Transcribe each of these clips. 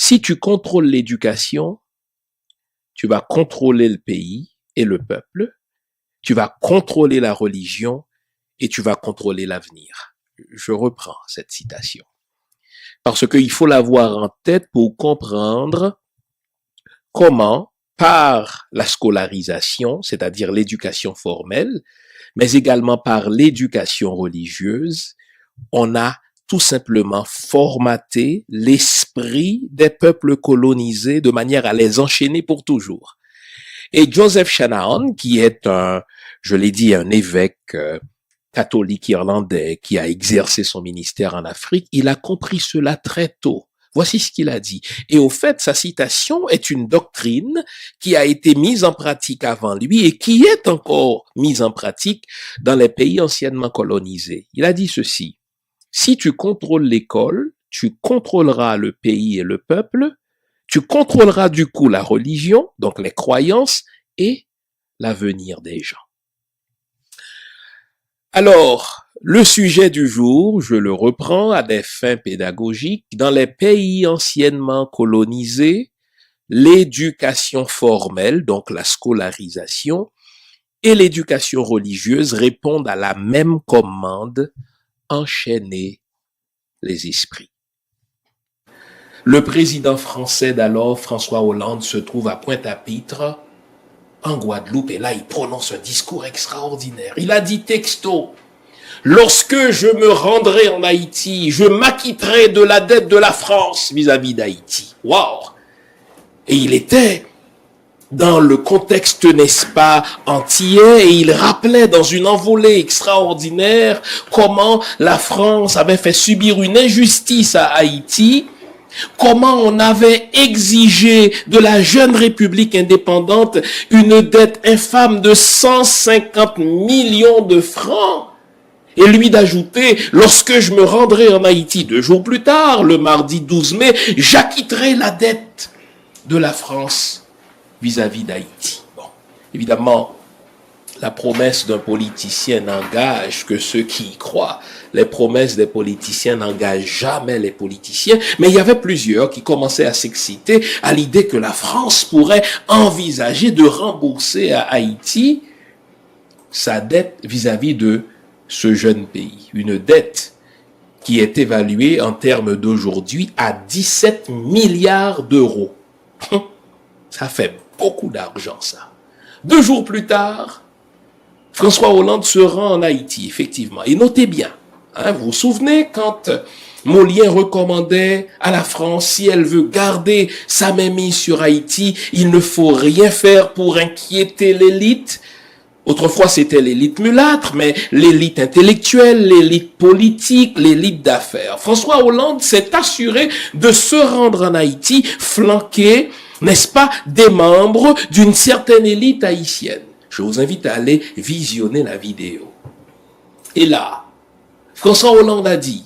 Si tu contrôles l'éducation, tu vas contrôler le pays et le peuple, tu vas contrôler la religion et tu vas contrôler l'avenir. Je reprends cette citation. Parce qu'il faut l'avoir en tête pour comprendre comment, par la scolarisation, c'est-à-dire l'éducation formelle, mais également par l'éducation religieuse, on a tout simplement formaté l'esprit des peuples colonisés de manière à les enchaîner pour toujours. Et Joseph Shanahan, qui est je l'ai dit, un évêque catholique irlandais qui a exercé son ministère en Afrique, il a compris cela très tôt. Voici ce qu'il a dit. Et au fait, sa citation est une doctrine qui a été mise en pratique avant lui et qui est encore mise en pratique dans les pays anciennement colonisés. Il a dit ceci: si tu contrôles l'école, tu contrôleras le pays et le peuple, tu contrôleras du coup la religion, donc les croyances, et l'avenir des gens. Alors, le sujet du jour, je le reprends à des fins pédagogiques. Dans les pays anciennement colonisés, l'éducation formelle, donc la scolarisation, et l'éducation religieuse répondent à la même commande: enchaîner les esprits. Le président français d'alors, François Hollande, se trouve à Pointe-à-Pitre, en Guadeloupe, et là, il prononce un discours extraordinaire. Il a dit texto: lorsque je me rendrai en Haïti, je m'acquitterai de la dette de la France vis-à-vis d'Haïti. Waouh! Et il était dans le contexte, n'est-ce pas, antillais, et il rappelait dans une envolée extraordinaire comment la France avait fait subir une injustice à Haïti, comment on avait exigé de la jeune République indépendante une dette infâme de 150 millions de francs. Et lui d'ajouter: lorsque je me rendrai en Haïti 2 jours plus tard, le mardi 12 mai, j'acquitterai la dette de la France vis-à-vis d'Haïti. Bon, évidemment, la promesse d'un politicien n'engage que ceux qui y croient. Les promesses des politiciens n'engagent jamais les politiciens, mais il y avait plusieurs qui commençaient à s'exciter à l'idée que la France pourrait envisager de rembourser à Haïti sa dette vis-à-vis de ce jeune pays. Une dette qui est évaluée en termes d'aujourd'hui à 17 milliards d'euros. Ça fait beaucoup d'argent, ça. 2 jours plus tard, François Hollande se rend en Haïti, effectivement. Et notez bien, vous vous souvenez quand Molien recommandait à la France, si elle veut garder sa mainmise sur Haïti, il ne faut rien faire pour inquiéter l'élite. Autrefois, c'était l'élite mulâtre, mais l'élite intellectuelle, l'élite politique, l'élite d'affaires. François Hollande s'est assuré de se rendre en Haïti, flanqué, n'est-ce pas, des membres d'une certaine élite haïtienne. Je vous invite à aller visionner la vidéo. Et là, François Hollande a dit: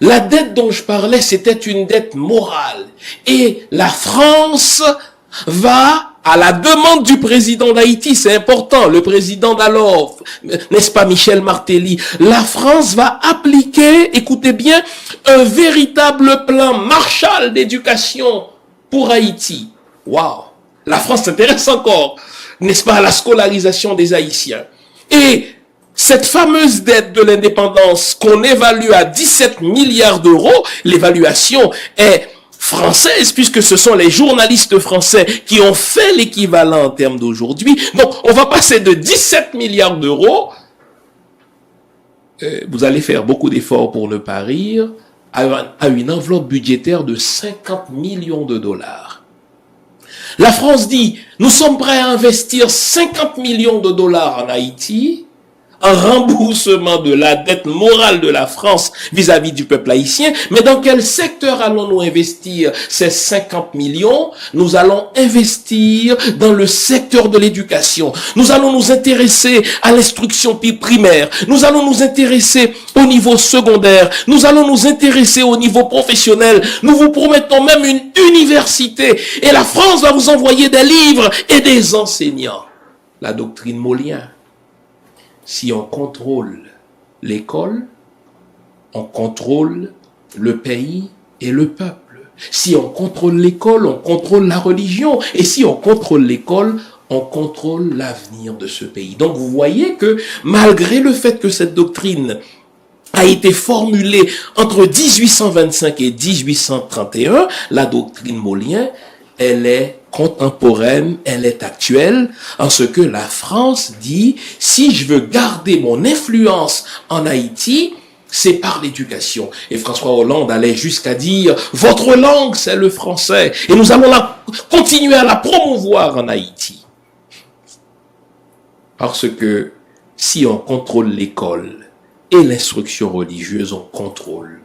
la dette dont je parlais, c'était une dette morale. Et la France va, à la demande du président d'Haïti, c'est important, le président d'alors, n'est-ce pas, Michel Martelly, la France va appliquer, écoutez bien, un véritable plan Marshall d'éducation pour Haïti. Waouh! La France s'intéresse encore, n'est-ce pas, à la scolarisation des Haïtiens. Et cette fameuse dette de l'indépendance qu'on évalue à 17 milliards d'euros, l'évaluation est française, puisque ce sont les journalistes français qui ont fait l'équivalent en termes d'aujourd'hui. Donc, on va passer de 17 milliards d'euros, vous allez faire beaucoup d'efforts pour ne pas rire, à une enveloppe budgétaire de 50 millions de dollars. La France dit: nous sommes prêts à investir 50 millions de dollars en Haïti, en remboursement de la dette morale de la France vis-à-vis du peuple haïtien. Mais dans quel secteur allons-nous investir ces 50 millions? Nous allons investir dans le secteur de l'éducation. Nous allons nous intéresser à l'instruction primaire. Nous allons nous intéresser au niveau secondaire. Nous allons nous intéresser au niveau professionnel. Nous vous promettons même une université. Et la France va vous envoyer des livres et des enseignants. La doctrine Molien. Si on contrôle l'école, on contrôle le pays et le peuple. Si on contrôle l'école, on contrôle la religion. Et si on contrôle l'école, on contrôle l'avenir de ce pays. Donc vous voyez que malgré le fait que cette doctrine a été formulée entre 1825 et 1831, la doctrine Molien, elle est contemporaine, elle est actuelle, en ce que la France dit, si je veux garder mon influence en Haïti, c'est par l'éducation. Et François Hollande allait jusqu'à dire, votre langue, c'est le français, et nous allons continuer à la promouvoir en Haïti. Parce que si on contrôle l'école et l'instruction religieuse, on contrôle